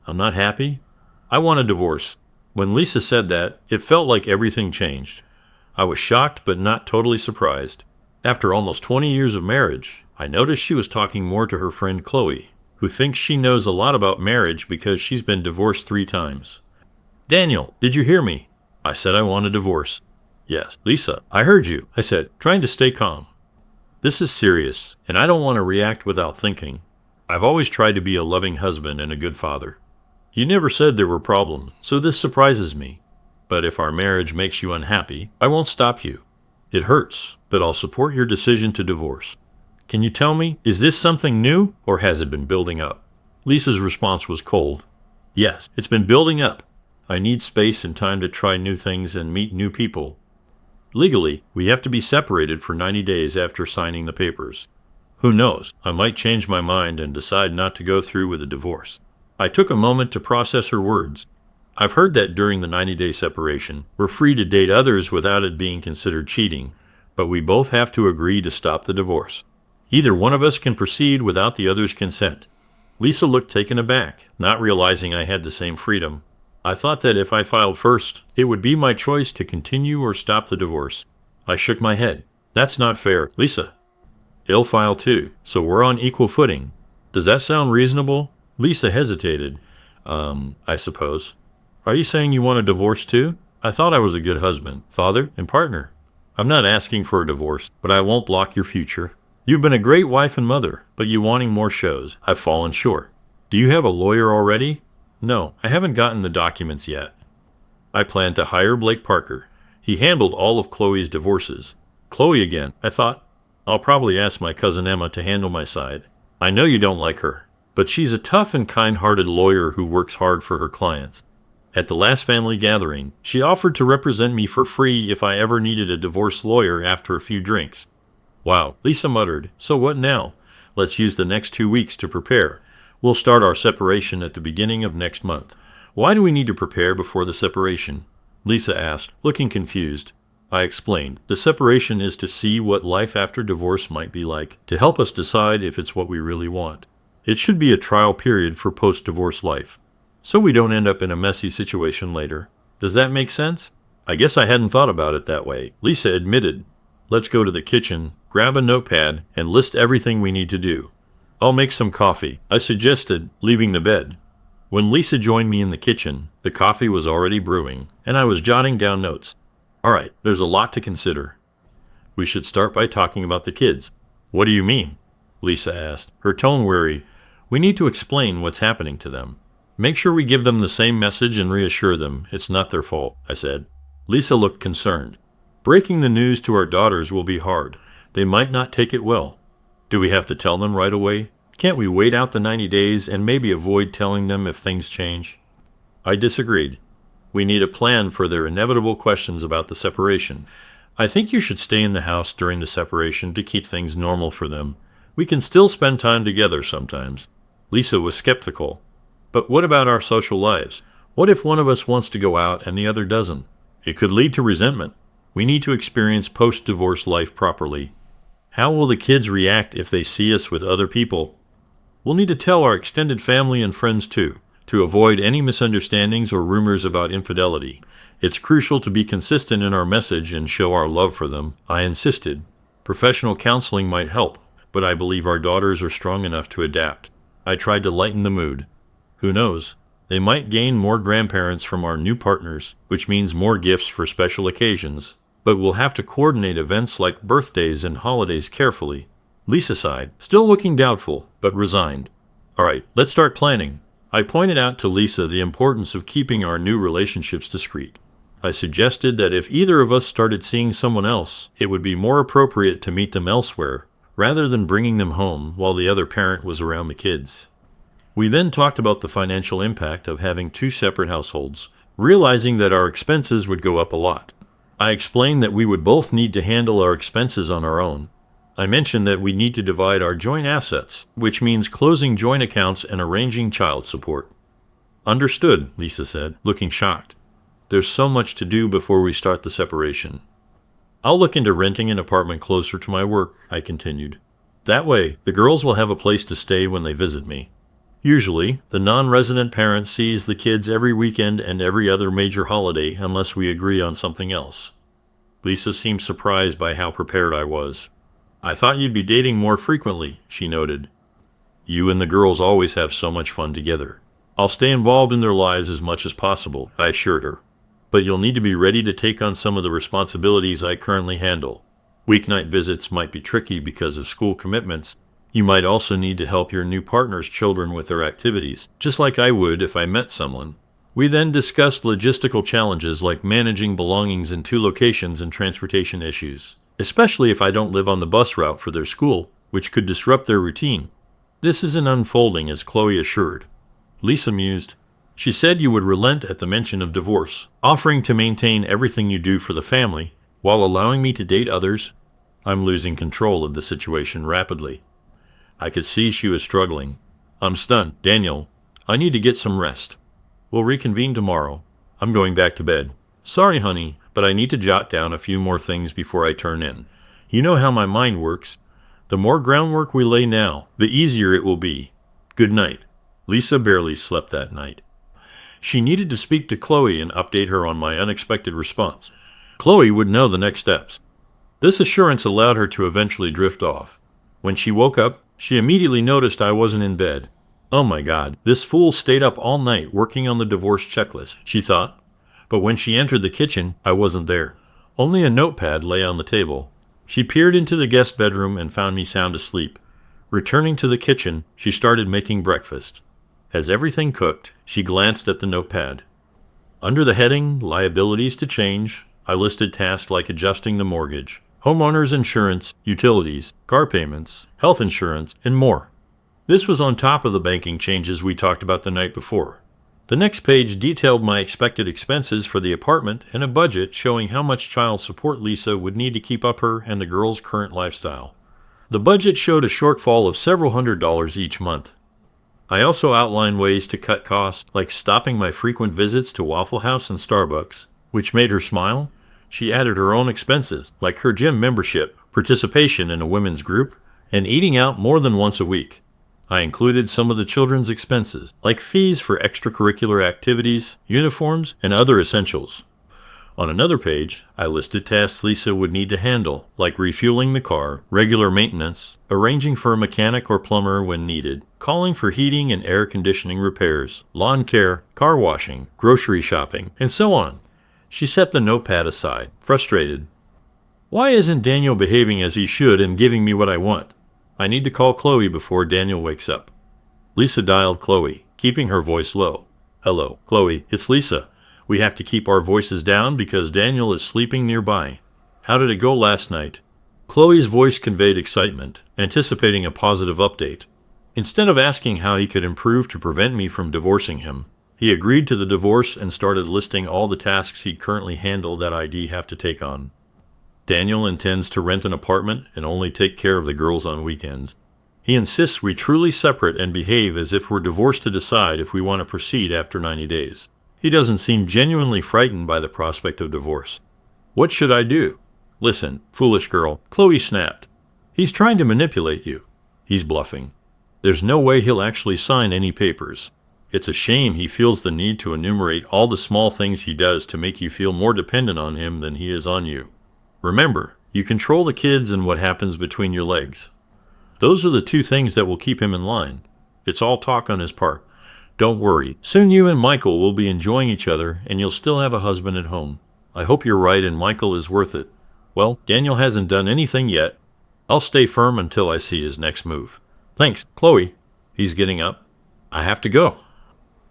I'm not happy. I want a divorce. When Lisa said that, it felt like everything changed. I was shocked but not totally surprised. After almost 20 years of marriage, I noticed she was talking more to her friend Chloe, who thinks she knows a lot about marriage because she's been divorced 3 times. Daniel, did you hear me? I said I want a divorce. Yes, Lisa, I heard you, I said, trying to stay calm. This is serious, and I don't want to react without thinking. I've always tried to be a loving husband and a good father. You never said there were problems, so this surprises me. But if our marriage makes you unhappy, I won't stop you. It hurts, but I'll support your decision to divorce. Can you tell me, is this something new, or has it been building up? Lisa's response was cold. Yes, it's been building up. I need space and time to try new things and meet new people. Legally, we have to be separated for 90 days after signing the papers. Who knows, I might change my mind and decide not to go through with a divorce. I took a moment to process her words. I've heard that during the 90-day separation, we're free to date others without it being considered cheating, but we both have to agree to stop the divorce. Either one of us can proceed without the other's consent. Lisa looked taken aback, not realizing I had the same freedom. I thought that if I filed first, it would be my choice to continue or stop the divorce. I shook my head. That's not fair, Lisa. I'll file too, so we're on equal footing. Does that sound reasonable? Lisa hesitated. I suppose. Are you saying you want a divorce too? I thought I was a good husband, father, and partner. I'm not asking for a divorce, but I won't block your future. You've been a great wife and mother, but you wanting more shows. I've fallen short. Do you have a lawyer already? No, I haven't gotten the documents yet. I plan to hire Blake Parker. He handled all of Chloe's divorces. Chloe again, I thought. I'll probably ask my cousin Emma to handle my side. I know you don't like her, but she's a tough and kind-hearted lawyer who works hard for her clients. At the last family gathering, she offered to represent me for free if I ever needed a divorce lawyer after a few drinks. Wow, Lisa muttered, so what now? Let's use the next 2 weeks to prepare. We'll start our separation at the beginning of next month. Why do we need to prepare before the separation? Lisa asked, looking confused. I explained, the separation is to see what life after divorce might be like, to help us decide if it's what we really want. It should be a trial period for post-divorce life, so we don't end up in a messy situation later. Does that make sense? I guess I hadn't thought about it that way, Lisa admitted. Let's go to the kitchen, grab a notepad, and list everything we need to do. I'll make some coffee, I suggested, leaving the bed. When Lisa joined me in the kitchen, the coffee was already brewing, and I was jotting down notes. All right, there's a lot to consider. We should start by talking about the kids. What do you mean? Lisa asked, her tone weary. We need to explain what's happening to them. Make sure we give them the same message and reassure them it's not their fault, I said. Lisa looked concerned. Breaking the news to our daughters will be hard. They might not take it well. Do we have to tell them right away? Can't we wait out the 90 days and maybe avoid telling them if things change? I disagreed. We need a plan for their inevitable questions about the separation. I think you should stay in the house during the separation to keep things normal for them. We can still spend time together sometimes. Lisa was skeptical. But what about our social lives? What if one of us wants to go out and the other doesn't? It could lead to resentment. We need to experience post-divorce life properly. How will the kids react if they see us with other people? We'll need to tell our extended family and friends too, to avoid any misunderstandings or rumors about infidelity. It's crucial to be consistent in our message and show our love for them, I insisted. Professional counseling might help, but I believe our daughters are strong enough to adapt. I tried to lighten the mood. Who knows? They might gain more grandparents from our new partners, which means more gifts for special occasions. But we'll have to coordinate events like birthdays and holidays carefully. Lisa sighed, still looking doubtful, but resigned. All right, let's start planning. I pointed out to Lisa the importance of keeping our new relationships discreet. I suggested that if either of us started seeing someone else, it would be more appropriate to meet them elsewhere, rather than bringing them home while the other parent was around the kids. We then talked about the financial impact of having 2 separate households, realizing that our expenses would go up a lot. I explained that we would both need to handle our expenses on our own. I mentioned that we need to divide our joint assets, which means closing joint accounts and arranging child support. Understood, Lisa said, looking shocked. There's so much to do before we start the separation. I'll look into renting an apartment closer to my work, I continued. That way, the girls will have a place to stay when they visit me. Usually, the non-resident parent sees the kids every weekend and every other major holiday unless we agree on something else. Lisa seemed surprised by how prepared I was. I thought you'd be dating more frequently, she noted. You and the girls always have so much fun together. I'll stay involved in their lives as much as possible, I assured her. But you'll need to be ready to take on some of the responsibilities I currently handle. Weeknight visits might be tricky because of school commitments. You might also need to help your new partner's children with their activities, just like I would if I met someone. We then discussed logistical challenges like managing belongings in 2 locations and transportation issues, especially if I don't live on the bus route for their school, which could disrupt their routine. This isn't unfolding as Chloe assured. Lisa mused. She said you would relent at the mention of divorce, offering to maintain everything you do for the family, while allowing me to date others. I'm losing control of the situation rapidly. I could see she was struggling. I'm stunned. Daniel, I need to get some rest. We'll reconvene tomorrow. I'm going back to bed. Sorry, honey, but I need to jot down a few more things before I turn in. You know how my mind works. The more groundwork we lay now, the easier it will be. Good night. Lisa barely slept that night. She needed to speak to Chloe and update her on my unexpected response. Chloe would know the next steps. This assurance allowed her to eventually drift off. When she woke up, she immediately noticed I wasn't in bed. Oh my God, this fool stayed up all night working on the divorce checklist, she thought. But when she entered the kitchen, I wasn't there. Only a notepad lay on the table. She peered into the guest bedroom and found me sound asleep. Returning to the kitchen, she started making breakfast. As everything cooked, she glanced at the notepad. Under the heading, Liabilities to Change, I listed tasks like adjusting the mortgage, homeowners insurance, utilities, car payments, health insurance, and more. This was on top of the banking changes we talked about the night before. The next page detailed my expected expenses for the apartment and a budget showing how much child support Lisa would need to keep up her and the girls' current lifestyle. The budget showed a shortfall of several $100s each month. I also outlined ways to cut costs, like stopping my frequent visits to Waffle House and Starbucks, which made her smile. She added her own expenses, like her gym membership, participation in a women's group, and eating out more than once a week. I included some of the children's expenses, like fees for extracurricular activities, uniforms, and other essentials. On another page, I listed tasks Lisa would need to handle, like refueling the car, regular maintenance, arranging for a mechanic or plumber when needed, calling for heating and air conditioning repairs, lawn care, car washing, grocery shopping, and so on. She set the notepad aside, frustrated. Why isn't Daniel behaving as he should and giving me what I want? I need to call Chloe before Daniel wakes up. Lisa dialed Chloe, keeping her voice low. Hello, Chloe, it's Lisa. We have to keep our voices down because Daniel is sleeping nearby. How did it go last night? Chloe's voice conveyed excitement, anticipating a positive update. Instead of asking how he could improve to prevent me from divorcing him, he agreed to the divorce and started listing all the tasks he'd currently handle that I'd have to take on. Daniel intends to rent an apartment and only take care of the girls on weekends. He insists we truly separate and behave as if we're divorced to decide if we want to proceed after 90 days. He doesn't seem genuinely frightened by the prospect of divorce. What should I do? Listen, foolish girl, Chloe snapped. He's trying to manipulate you. He's bluffing. There's no way he'll actually sign any papers. It's a shame he feels the need to enumerate all the small things he does to make you feel more dependent on him than he is on you. Remember, you control the kids and what happens between your legs. Those are the 2 things that will keep him in line. It's all talk on his part. Don't worry, soon you and Michael will be enjoying each other and you'll still have a husband at home. I hope you're right and Michael is worth it. Well, Daniel hasn't done anything yet. I'll stay firm until I see his next move. Thanks, Chloe. He's getting up. I have to go.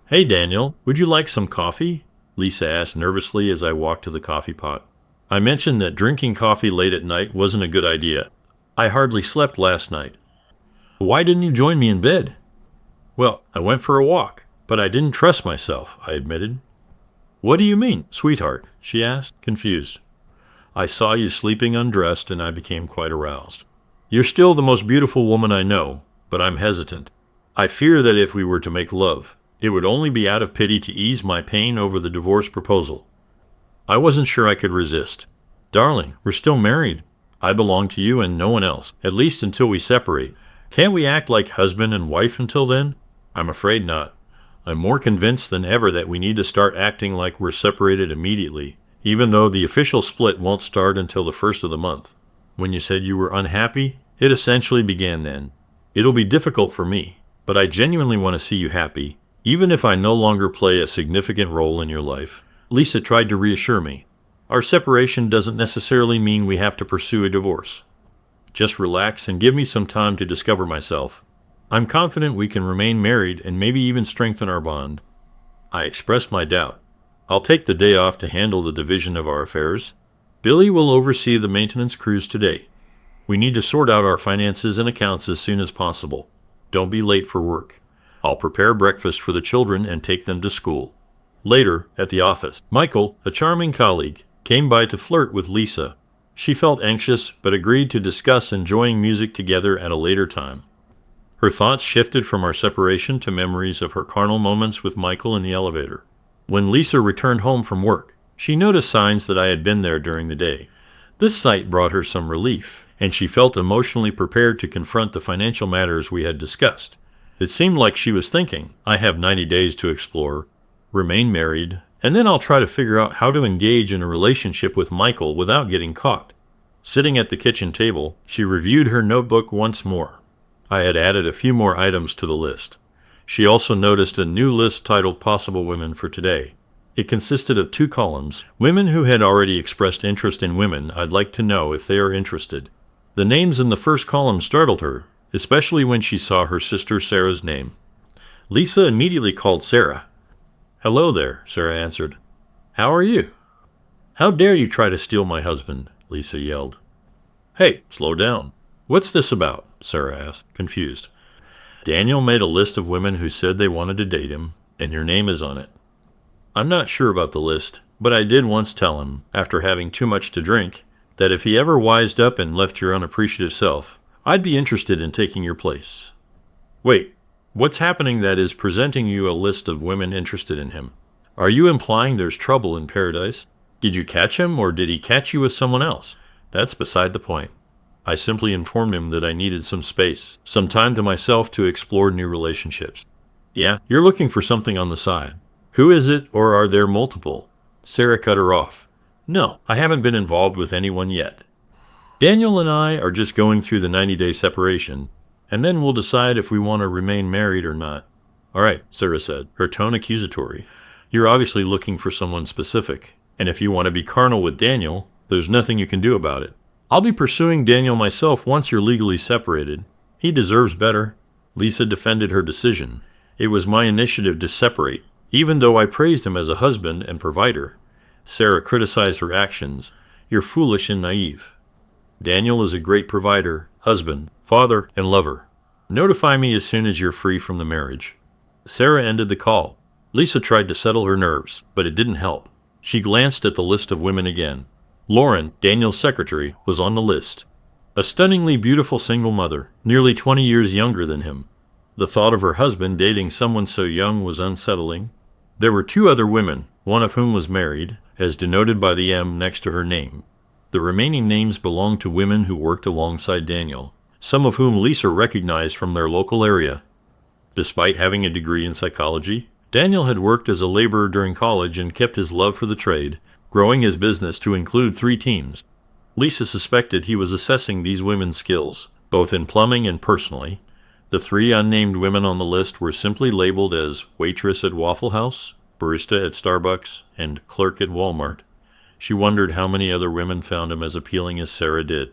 Hey, Daniel, would you like some coffee? Lisa asked nervously as I walked to the coffee pot. I mentioned that drinking coffee late at night wasn't a good idea. I hardly slept last night. Why didn't you join me in bed? Well, I went for a walk, but I didn't trust myself, I admitted. What do you mean, sweetheart? She asked, confused. I saw you sleeping undressed and I became quite aroused. You're still the most beautiful woman I know, but I'm hesitant. I fear that if we were to make love, it would only be out of pity to ease my pain over the divorce proposal. I wasn't sure I could resist. Darling, we're still married. I belong to you and no one else, at least until we separate. Can't we act like husband and wife until then? I'm afraid not. I'm more convinced than ever that we need to start acting like we're separated immediately, even though the official split won't start until the first of the month. When you said you were unhappy, it essentially began then. It'll be difficult for me, but I genuinely want to see you happy, even if I no longer play a significant role in your life. Lisa tried to reassure me. Our separation doesn't necessarily mean we have to pursue a divorce. Just relax and give me some time to discover myself. I'm confident we can remain married and maybe even strengthen our bond. I expressed my doubt. I'll take the day off to handle the division of our affairs. Billy will oversee the maintenance crews today. We need to sort out our finances and accounts as soon as possible. Don't be late for work. I'll prepare breakfast for the children and take them to school. Later, at the office, Michael, a charming colleague, came by to flirt with Lisa. She felt anxious, but agreed to discuss enjoying music together at a later time. Her thoughts shifted from our separation to memories of her carnal moments with Michael in the elevator. When Lisa returned home from work, she noticed signs that I had been there during the day. This sight brought her some relief, and she felt emotionally prepared to confront the financial matters we had discussed. It seemed like she was thinking, I have 90 days to explore, remain married, and then I'll try to figure out how to engage in a relationship with Michael without getting caught. Sitting at the kitchen table, she reviewed her notebook once more. I had added a few more items to the list. She also noticed a new list titled Possible Women for Today. It consisted of 2 columns, women who had already expressed interest in women I'd like to know if they are interested. The names in the first column startled her, especially when she saw her sister Sarah's name. Lisa immediately called Sarah. "Hello there," Sarah answered. "How are you?" "How dare you try to steal my husband?" Lisa yelled. "Hey, slow down. What's this about?" Sarah asked, confused. "Daniel made a list of women who said they wanted to date him, and your name is on it." "I'm not sure about the list, but I did once tell him, after having too much to drink, that if he ever wised up and left your unappreciative self, I'd be interested in taking your place." "Wait, what's happening that is presenting you a list of women interested in him? Are you implying there's trouble in paradise? Did you catch him, or did he catch you with someone else?" "That's beside the point. I simply informed him that I needed some space, some time to myself to explore new relationships." "Yeah, you're looking for something on the side. Who is it, or are there multiple?" Sarah cut her off. "No, I haven't been involved with anyone yet. Daniel and I are just going through the 90-day separation, and then we'll decide if we want to remain married or not." "All right," Sarah said, her tone accusatory. "You're obviously looking for someone specific, and if you want to be carnal with Daniel, there's nothing you can do about it. I'll be pursuing Daniel myself once you're legally separated. He deserves better." Lisa defended her decision. "It was my initiative to separate, even though I praised him as a husband and provider." Sarah criticized her actions. "You're foolish and naive. Daniel is a great provider, husband, father, and lover. Notify me as soon as you're free from the marriage." Sarah ended the call. Lisa tried to settle her nerves, but it didn't help. She glanced at the list of women again. Lauren, Daniel's secretary, was on the list. A stunningly beautiful single mother, nearly 20 years younger than him. The thought of her husband dating someone so young was unsettling. There were 2 other women, one of whom was married, as denoted by the M next to her name. The remaining names belonged to women who worked alongside Daniel, some of whom Lisa recognized from their local area. Despite having a degree in psychology, Daniel had worked as a laborer during college and kept his love for the trade, growing his business to include 3 teams. Lisa suspected he was assessing these women's skills, both in plumbing and personally. The 3 unnamed women on the list were simply labeled as waitress at Waffle House, barista at Starbucks, and clerk at Walmart. She wondered how many other women found him as appealing as Sarah did.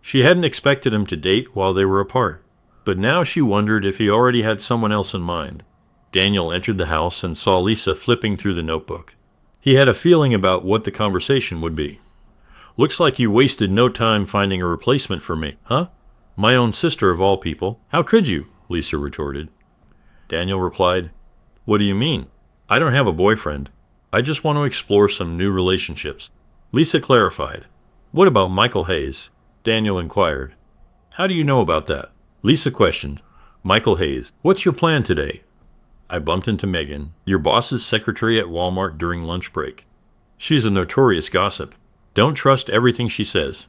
She hadn't expected him to date while they were apart, but now she wondered if he already had someone else in mind. Daniel entered the house and saw Lisa flipping through the notebook. He had a feeling about what the conversation would be. "Looks like you wasted no time finding a replacement for me, huh?" "My own sister of all people. How could you?" Lisa retorted. Daniel replied, "What do you mean? I don't have a boyfriend. I just want to explore some new relationships." Lisa clarified. "What about Michael Hayes?" Daniel inquired. "How do you know about that?" Lisa questioned. "Michael Hayes, what's your plan today?" "I bumped into Megan, your boss's secretary at Walmart during lunch break. She's a notorious gossip. Don't trust everything she says."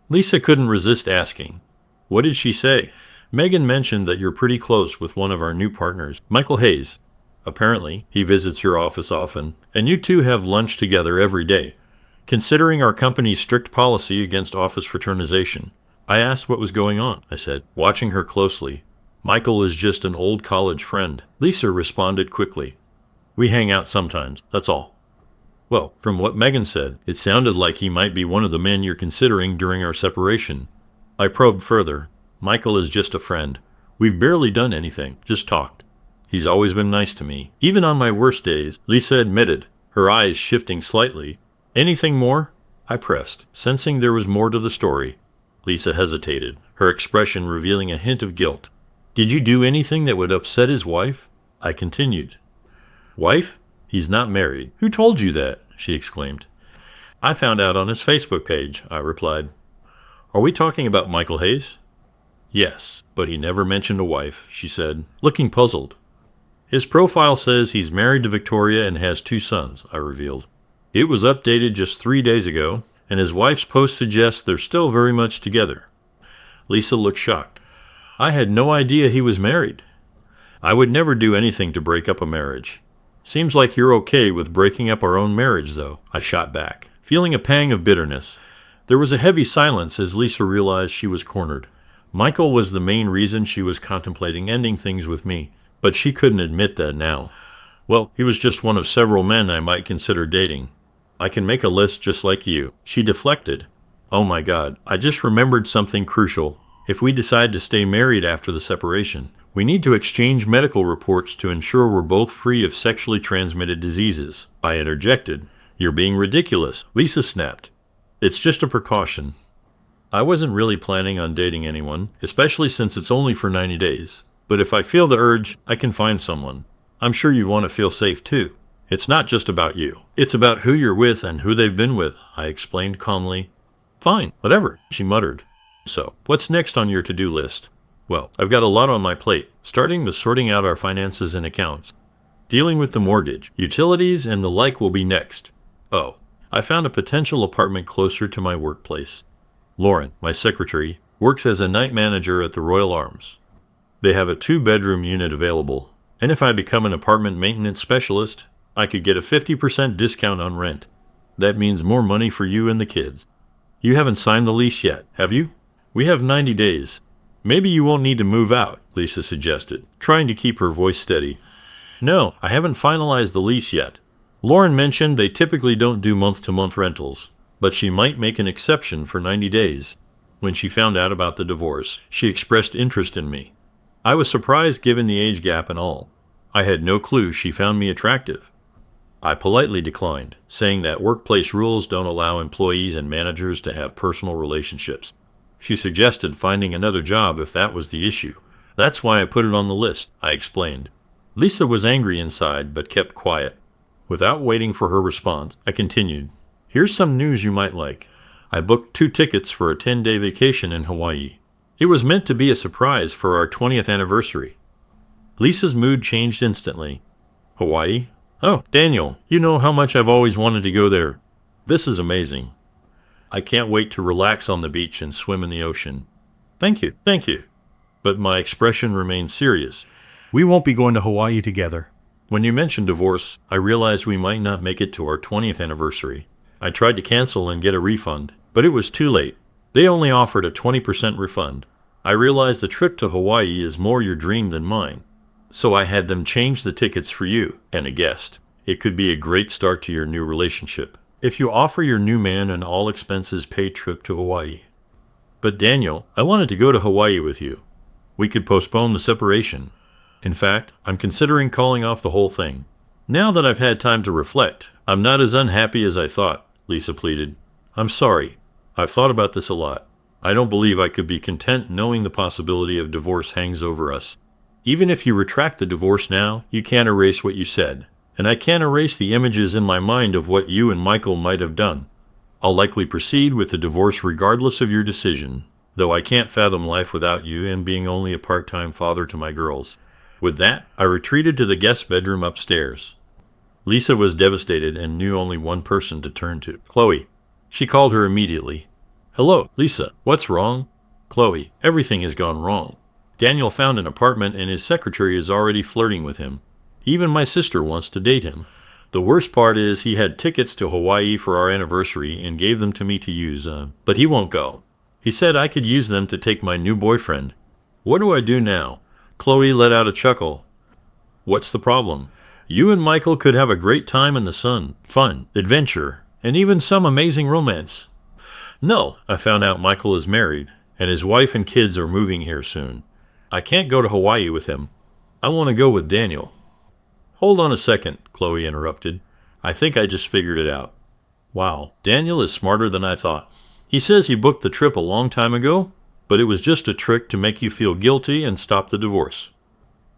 Lisa couldn't resist asking, "What did she say?" Megan mentioned that you're pretty close with one of our new partners, Michael Hayes. Apparently, he visits your office often, and you two have lunch together every day. Considering our company's strict policy against office fraternization, I asked what was going on, I said, watching her closely. Michael is just an old college friend, Lisa responded quickly. We hang out sometimes, that's all. Well, from what Megan said, it sounded like he might be one of the men you're considering during our separation. I probed further. Michael is just a friend. We've barely done anything, just talked. He's always been nice to me, even on my worst days, Lisa admitted, her eyes shifting slightly. Anything more? I pressed, sensing there was more to the story. Lisa hesitated, her expression revealing a hint of guilt. Did you do anything that would upset his wife? I continued. Wife? He's not married. Who told you that? She exclaimed. I found out on his Facebook page, I replied. Are we talking about Michael Hayes? Yes, but he never mentioned a wife, she said, looking puzzled. His profile says he's married to Victoria and has 2 sons, I revealed. It was updated just 3 days ago, and his wife's post suggests they're still very much together. Lisa looked shocked. I had no idea he was married. I would never do anything to break up a marriage. Seems like you're okay with breaking up our own marriage, though, I shot back, feeling a pang of bitterness. There was a heavy silence as Lisa realized she was cornered. Michael was the main reason she was contemplating ending things with me, but she couldn't admit that now. Well, he was just one of several men I might consider dating. I can make a list just like you. She deflected. Oh my God, I just remembered something crucial. If we decide to stay married after the separation, we need to exchange medical reports to ensure we're both free of sexually transmitted diseases. I interjected. You're being ridiculous, Lisa snapped. It's just a precaution. I wasn't really planning on dating anyone, especially since it's only for 90 days. But if I feel the urge, I can find someone. I'm sure you want to feel safe too. It's not just about you. It's about who you're with and who they've been with, I explained calmly. Fine, whatever, she muttered. So, what's next on your to-do list? Well, I've got a lot on my plate, starting with sorting out our finances and accounts. Dealing with the mortgage, utilities, and the like will be next. Oh, I found a potential apartment closer to my workplace. Lauren, my secretary, works as a night manager at the Royal Arms. They have a 2-bedroom unit available, and if I become an apartment maintenance specialist, I could get a 50% discount on rent. That means more money for you and the kids. You haven't signed the lease yet, have you? We have 90 days. Maybe you won't need to move out, Lisa suggested, trying to keep her voice steady. No, I haven't finalized the lease yet. Lauren mentioned they typically don't do month-to-month rentals, but she might make an exception for 90 days. When she found out about the divorce, she expressed interest in me. I was surprised given the age gap and all. I had no clue she found me attractive. I politely declined, saying that workplace rules don't allow employees and managers to have personal relationships. She suggested finding another job if that was the issue. That's why I put it on the list, I explained. Lisa was angry inside, but kept quiet. Without waiting for her response, I continued. Here's some news you might like. I booked 2 tickets for a 10-day vacation in Hawaii. It was meant to be a surprise for our 20th anniversary. Lisa's mood changed instantly. Hawaii? Oh, Daniel, you know how much I've always wanted to go there. This is amazing. I can't wait to relax on the beach and swim in the ocean. Thank you. But my expression remained serious. We won't be going to Hawaii together. When you mentioned divorce, I realized we might not make it to our 20th anniversary. I tried to cancel and get a refund, but it was too late. They only offered a 20% refund. I realized the trip to Hawaii is more your dream than mine. So I had them change the tickets for you and a guest. It could be a great start to your new relationship if you offer your new man an all-expenses-paid trip to Hawaii. But Daniel, I wanted to go to Hawaii with you. We could postpone the separation. In fact, I'm considering calling off the whole thing. Now that I've had time to reflect, I'm not as unhappy as I thought, Lisa pleaded. I'm sorry. I've thought about this a lot. I don't believe I could be content knowing the possibility of divorce hangs over us. Even if you retract the divorce now, you can't erase what you said. And I can't erase the images in my mind of what you and Michael might have done. I'll likely proceed with the divorce regardless of your decision, though I can't fathom life without you and being only a part-time father to my girls. With that, I retreated to the guest bedroom upstairs. Lisa was devastated and knew only one person to turn to, Chloe. She called her immediately. Hello, Lisa, what's wrong? Chloe, everything has gone wrong. Daniel found an apartment and his secretary is already flirting with him. Even my sister wants to date him. The worst part is he had tickets to Hawaii for our anniversary and gave them to me to use, but he won't go. He said I could use them to take my new boyfriend. What do I do now? Chloe let out a chuckle. What's the problem? You and Michael could have a great time in the sun, fun, adventure, and even some amazing romance. No, I found out Michael is married, and his wife and kids are moving here soon. I can't go to Hawaii with him. I want to go with Daniel. Hold on a second, Chloe interrupted. I think I just figured it out. Wow, Daniel is smarter than I thought. He says he booked the trip a long time ago, but it was just a trick to make you feel guilty and stop the divorce.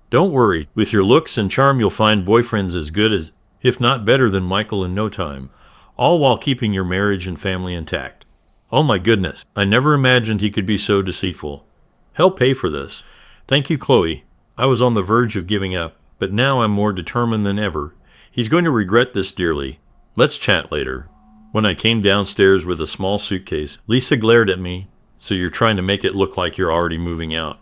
Don't worry, with your looks and charm you'll find boyfriends as good as, if not better than Michael in no time, all while keeping your marriage and family intact. Oh my goodness, I never imagined he could be so deceitful. Help pay for this. Thank you, Chloe. I was on the verge of giving up, but now I'm more determined than ever. He's going to regret this dearly. Let's chat later. When I came downstairs with a small suitcase, Lisa glared at me. So you're trying to make it look like you're already moving out.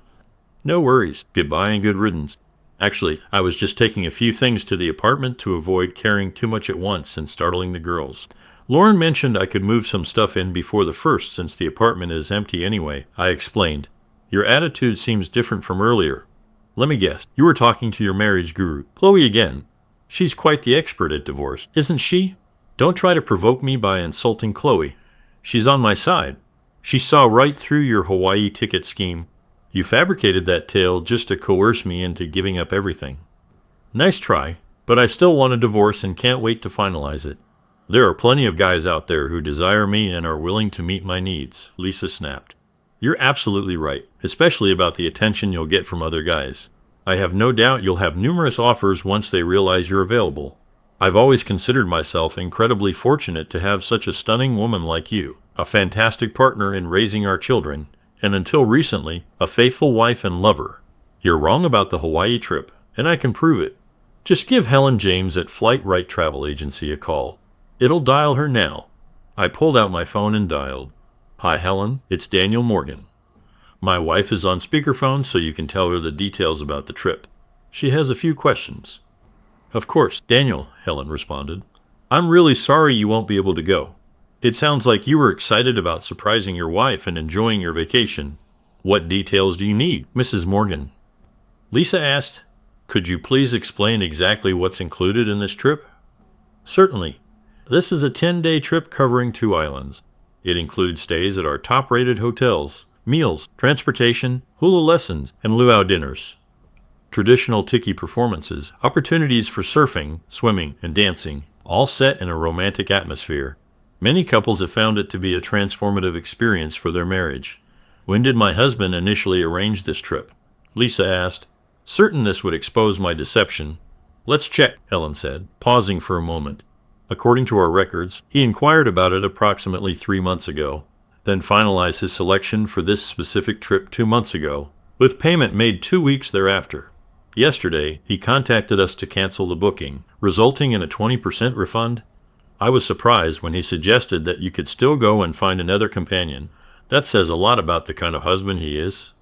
No worries. Goodbye and good riddance. Actually, I was just taking a few things to the apartment to avoid carrying too much at once and startling the girls. Lauren mentioned I could move some stuff in before the 1st since the apartment is empty anyway. I explained. Your attitude seems different from earlier. Let me guess, you were talking to your marriage guru, Chloe again. She's quite the expert at divorce, isn't she? Don't try to provoke me by insulting Chloe. She's on my side. She saw right through your Hawaii ticket scheme. You fabricated that tale just to coerce me into giving up everything. Nice try, but I still want a divorce and can't wait to finalize it. There are plenty of guys out there who desire me and are willing to meet my needs, Lisa snapped. You're absolutely right, especially about the attention you'll get from other guys. I have no doubt you'll have numerous offers once they realize you're available. I've always considered myself incredibly fortunate to have such a stunning woman like you, a fantastic partner in raising our children, and until recently, a faithful wife and lover. You're wrong about the Hawaii trip, and I can prove it. Just give Helen James at Flight Right Travel Agency a call. It'll dial her now. I pulled out my phone and dialed. Hi, Helen. It's Daniel Morgan. My wife is on speakerphone, so you can tell her the details about the trip. She has a few questions. Of course, Daniel, Helen responded. I'm really sorry you won't be able to go. It sounds like you were excited about surprising your wife and enjoying your vacation. What details do you need, Mrs. Morgan? Lisa asked, could you please explain exactly what's included in this trip? Certainly. This is a 10-day trip covering 2 islands. It includes stays at our top-rated hotels, meals, transportation, hula lessons, and luau dinners. Traditional tiki performances, opportunities for surfing, swimming, and dancing, all set in a romantic atmosphere. Many couples have found it to be a transformative experience for their marriage. When did my husband initially arrange this trip? Lisa asked, certain this would expose my deception. Let's check, Helen said, pausing for a moment. According to our records, he inquired about it approximately 3 months ago, then finalized his selection for this specific trip 2 months ago, with payment made 2 weeks thereafter. Yesterday, he contacted us to cancel the booking, resulting in a 20% refund. I was surprised when he suggested that you could still go and find another companion. That says a lot about the kind of husband he is.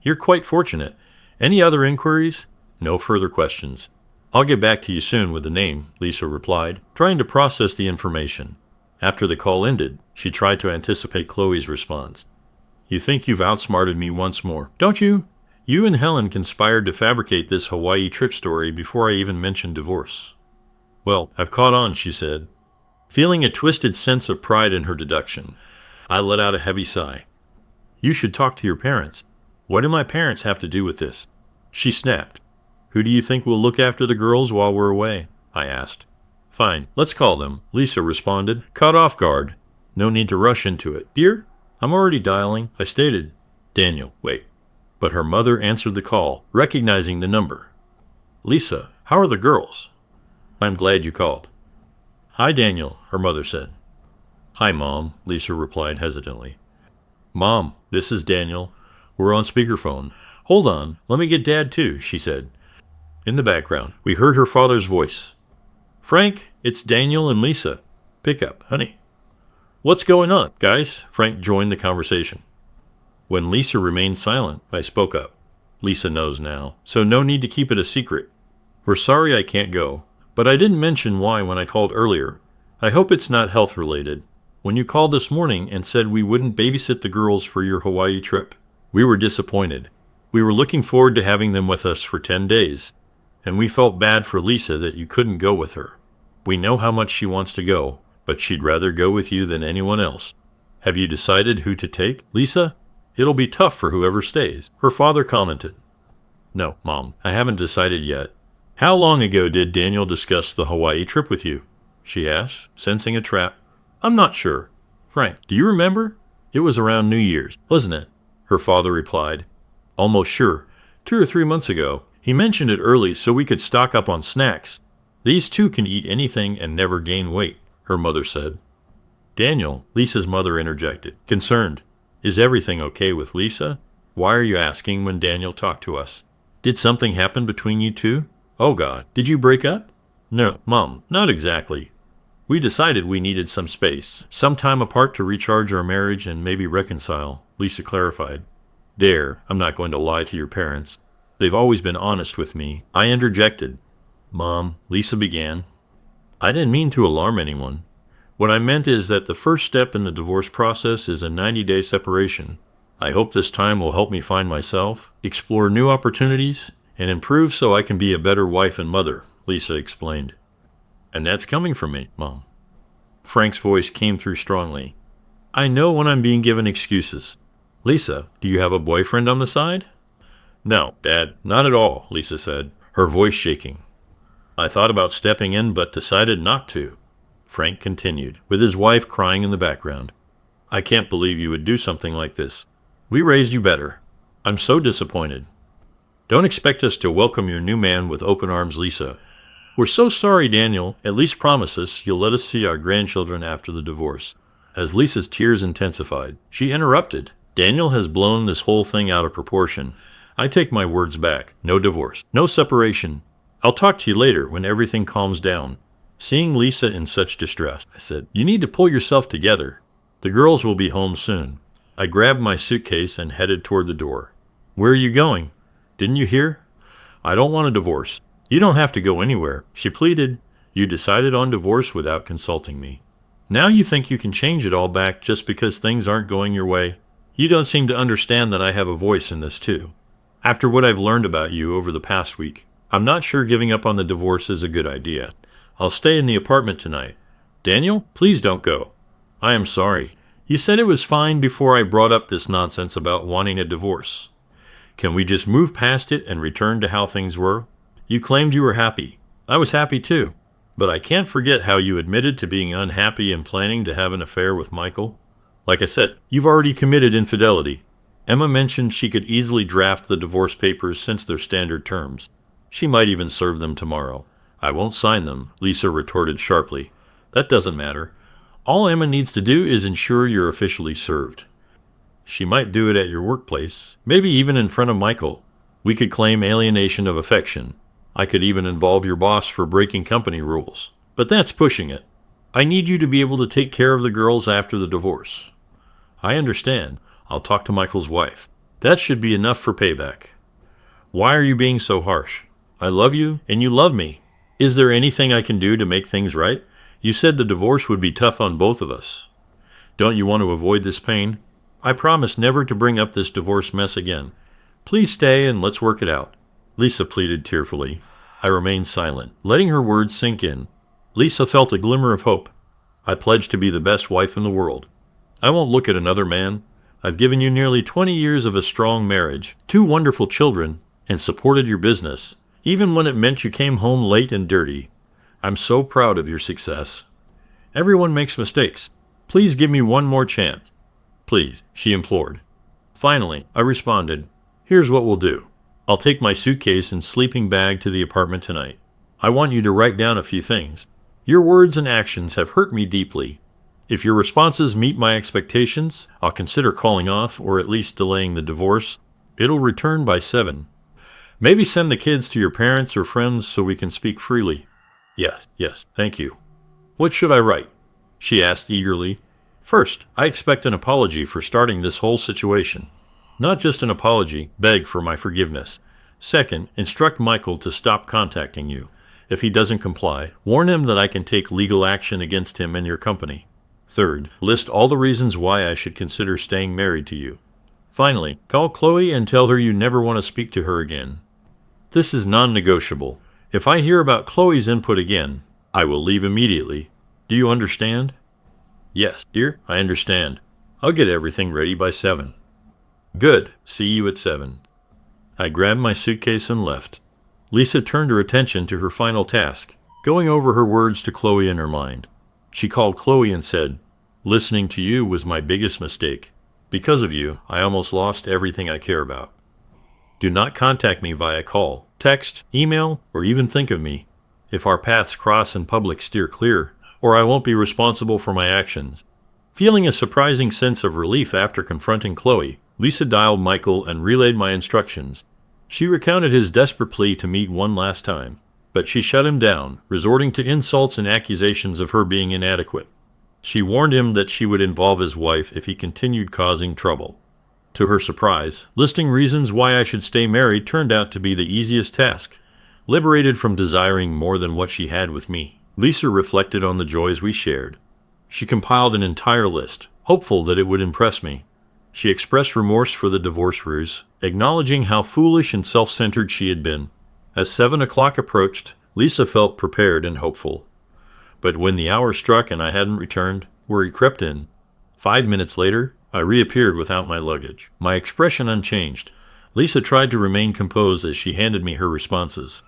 You're quite fortunate. Any other inquiries? No further questions. I'll get back to you soon with the name, Lisa replied, trying to process the information. After the call ended, she tried to anticipate Chloe's response. You think you've outsmarted me once more, don't you? You and Helen conspired to fabricate this Hawaii trip story before I even mentioned divorce. Well, I've caught on, she said, feeling a twisted sense of pride in her deduction. I let out a heavy sigh. You should talk to your parents. What do my parents have to do with this? She snapped. Who do you think will look after the girls while we're away? I asked. Fine, let's call them, Lisa responded, caught off guard. No need to rush into it. Dear? I'm already dialing, I stated. Daniel, wait. But her mother answered the call, recognizing the number. Lisa, how are the girls? I'm glad you called. Hi, Daniel, her mother said. Hi, Mom, Lisa replied hesitantly. Mom, this is Daniel. We're on speakerphone. Hold on, let me get Dad too, she said. In the background, we heard her father's voice. Frank, it's Daniel and Lisa. Pick up, honey. What's going on, guys? Frank joined the conversation. When Lisa remained silent, I spoke up. Lisa knows now, so no need to keep it a secret. We're sorry I can't go, but I didn't mention why when I called earlier. I hope it's not health related. When you called this morning and said we wouldn't babysit the girls for your Hawaii trip, we were disappointed. We were looking forward to having them with us for 10 days, and we felt bad for Lisa that you couldn't go with her. We know how much she wants to go, but she'd rather go with you than anyone else. Have you decided who to take, Lisa? It'll be tough for whoever stays, her father commented. No, Mom, I haven't decided yet. How long ago did Daniel discuss the Hawaii trip with you? She asked, sensing a trap. I'm not sure. Frank, do you remember? It was around New Year's, wasn't it? Her father replied. Almost sure. 2 or 3 months ago. He mentioned it early so we could stock up on snacks. These two can eat anything and never gain weight, her mother said. Daniel, Lisa's mother interjected, concerned. Is everything okay with Lisa? Why are you asking when Daniel talked to us? Did something happen between you two? Oh God, did you break up? No, Mom, not exactly. We decided we needed some space, some time apart to recharge our marriage and maybe reconcile, Lisa clarified. Dare, I'm not going to lie to your parents. They've always been honest with me. I interjected. Mom, Lisa began. I didn't mean to alarm anyone. What I meant is that the first step in the divorce process is a 90-day separation. I hope this time will help me find myself, explore new opportunities, and improve so I can be a better wife and mother, Lisa explained. And that's coming from me, Mom. Frank's voice came through strongly. I know when I'm being given excuses. Lisa, do you have a boyfriend on the side? No, Dad, not at all, Lisa said, her voice shaking. I thought about stepping in but decided not to. Frank continued, with his wife crying in the background. I can't believe you would do something like this. We raised you better. I'm so disappointed. Don't expect us to welcome your new man with open arms, Lisa. We're so sorry, Daniel. At least promise us you'll let us see our grandchildren after the divorce. As Lisa's tears intensified, she interrupted. Daniel has blown this whole thing out of proportion. I take my words back. No divorce. No separation. I'll talk to you later when everything calms down. Seeing Lisa in such distress, I said, You need to pull yourself together. The girls will be home soon. I grabbed my suitcase and headed toward the door. Where are you going? Didn't you hear? I don't want a divorce. You don't have to go anywhere, she pleaded. You decided on divorce without consulting me. Now you think you can change it all back just because things aren't going your way? You don't seem to understand that I have a voice in this too. After what I've learned about you over the past week, I'm not sure giving up on the divorce is a good idea. I'll stay in the apartment tonight. Daniel, please don't go. I am sorry. You said it was fine before I brought up this nonsense about wanting a divorce. Can we just move past it and return to how things were? You claimed you were happy. I was happy too. But I can't forget how you admitted to being unhappy and planning to have an affair with Michael. Like I said, you've already committed infidelity. Emma mentioned she could easily draft the divorce papers since they're standard terms. She might even serve them tomorrow. I won't sign them, Lisa retorted sharply. That doesn't matter. All Emma needs to do is ensure you're officially served. She might do it at your workplace, maybe even in front of Michael. We could claim alienation of affection. I could even involve your boss for breaking company rules. But that's pushing it. I need you to be able to take care of the girls after the divorce. I understand. I'll talk to Michael's wife. That should be enough for payback. Why are you being so harsh? I love you, and you love me. Is there anything I can do to make things right? You said the divorce would be tough on both of us. Don't you want to avoid this pain? I promise never to bring up this divorce mess again. Please stay and let's work it out. Lisa pleaded tearfully. I remained silent, letting her words sink in. Lisa felt a glimmer of hope. I pledge to be the best wife in the world. I won't look at another man. I've given you nearly 20 years of a strong marriage, 2 wonderful children, and supported your business, even when it meant you came home late and dirty. I'm so proud of your success. Everyone makes mistakes. Please give me one more chance. Please, she implored. Finally, I responded, Here's what we'll do. I'll take my suitcase and sleeping bag to the apartment tonight. I want you to write down a few things. Your words and actions have hurt me deeply. If your responses meet my expectations, I'll consider calling off or at least delaying the divorce. It'll return by 7. Maybe send the kids to your parents or friends so we can speak freely. Yes, thank you. What should I write? She asked eagerly. First, I expect an apology for starting this whole situation. Not just an apology, beg for my forgiveness. Second, instruct Michael to stop contacting you. If he doesn't comply, warn him that I can take legal action against him and your company. Third, list all the reasons why I should consider staying married to you. Finally, call Chloe and tell her you never want to speak to her again. This is non-negotiable. If I hear about Chloe's input again, I will leave immediately. Do you understand? Yes, dear, I understand. I'll get everything ready by 7. Good. See you at 7. I grabbed my suitcase and left. Lisa turned her attention to her final task, going over her words to Chloe in her mind. She called Chloe and said, "Listening to you was my biggest mistake. Because of you, I almost lost everything I care about. Do not contact me via call, text, email, or even think of me. If our paths cross in public, steer clear, or I won't be responsible for my actions." Feeling a surprising sense of relief after confronting Chloe, Lisa dialed Michael and relayed my instructions. She recounted his desperate plea to meet one last time, but she shut him down, resorting to insults and accusations of her being inadequate. She warned him that she would involve his wife if he continued causing trouble. To her surprise, listing reasons why I should stay married turned out to be the easiest task. Liberated from desiring more than what she had with me, Lisa reflected on the joys we shared. She compiled an entire list, hopeful that it would impress me. She expressed remorse for the divorce ruse, acknowledging how foolish and self-centered she had been. As 7 o'clock approached, Lisa felt prepared and hopeful. But when the hour struck and I hadn't returned, worry crept in. 5 minutes later, I reappeared without my luggage, my expression unchanged. Lisa tried to remain composed as she handed me her responses.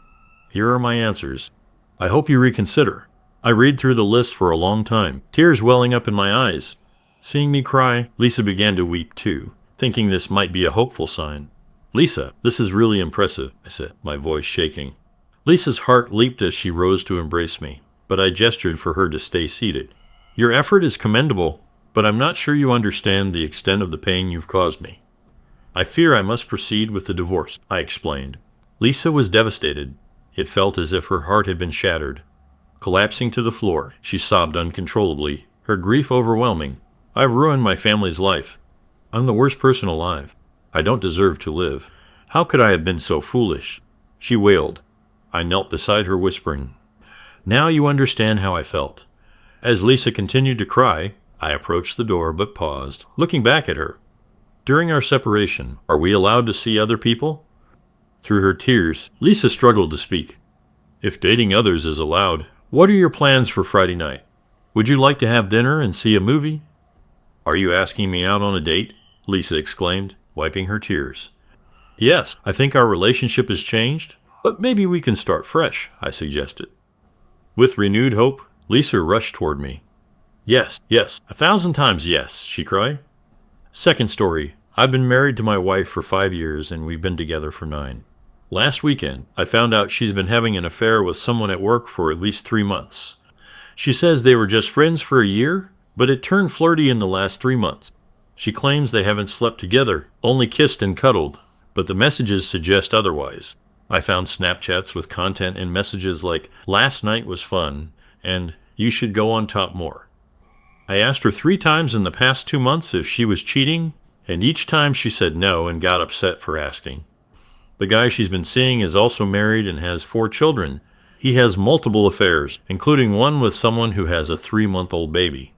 Here are my answers. I hope you reconsider. I read through the list for a long time, tears welling up in my eyes. Seeing me cry, Lisa began to weep too, thinking this might be a hopeful sign. Lisa, this is really impressive, I said, my voice shaking. Lisa's heart leaped as she rose to embrace me, but I gestured for her to stay seated. Your effort is commendable, but I'm not sure you understand the extent of the pain you've caused me. I fear I must proceed with the divorce, I explained. Lisa was devastated. It felt as if her heart had been shattered. Collapsing to the floor, she sobbed uncontrollably, her grief overwhelming. I've ruined my family's life. I'm the worst person alive. I don't deserve to live. How could I have been so foolish? She wailed. I knelt beside her, whispering, Now you understand how I felt. As Lisa continued to cry, I approached the door but paused, looking back at her. During our separation, are we allowed to see other people? Through her tears, Lisa struggled to speak. If dating others is allowed, what are your plans for Friday night? Would you like to have dinner and see a movie? Are you asking me out on a date? Lisa exclaimed, wiping her tears. Yes, I think our relationship has changed, but maybe we can start fresh, I suggested. With renewed hope, Lisa rushed toward me. Yes, 1,000 times yes, she cried. Second story. I've been married to my wife for 5 years and we've been together for 9. Last weekend, I found out she's been having an affair with someone at work for at least 3 months. She says they were just friends for a year, but it turned flirty in the last 3 months. She claims they haven't slept together, only kissed and cuddled, but the messages suggest otherwise. I found Snapchats with content and messages like, "Last night was fun," and "You should go on top more." I asked her 3 times in the past 2 months if she was cheating, and each time she said no and got upset for asking. The guy she's been seeing is also married and has 4 children. He has multiple affairs, including one with someone who has a 3-month-old baby.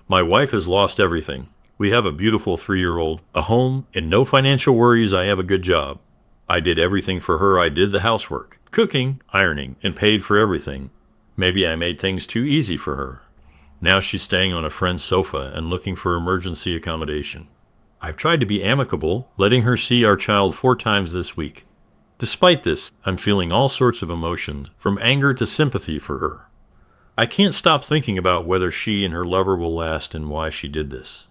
My wife has lost everything. We have a beautiful 3-year-old, a home, and no financial worries. I have a good job. I did everything for her. I did the housework, cooking, ironing, and paid for everything. Maybe I made things too easy for her. Now she's staying on a friend's sofa and looking for emergency accommodation. I've tried to be amicable, letting her see our child 4 times this week. Despite this, I'm feeling all sorts of emotions, from anger to sympathy for her. I can't stop thinking about whether she and her lover will last and why she did this.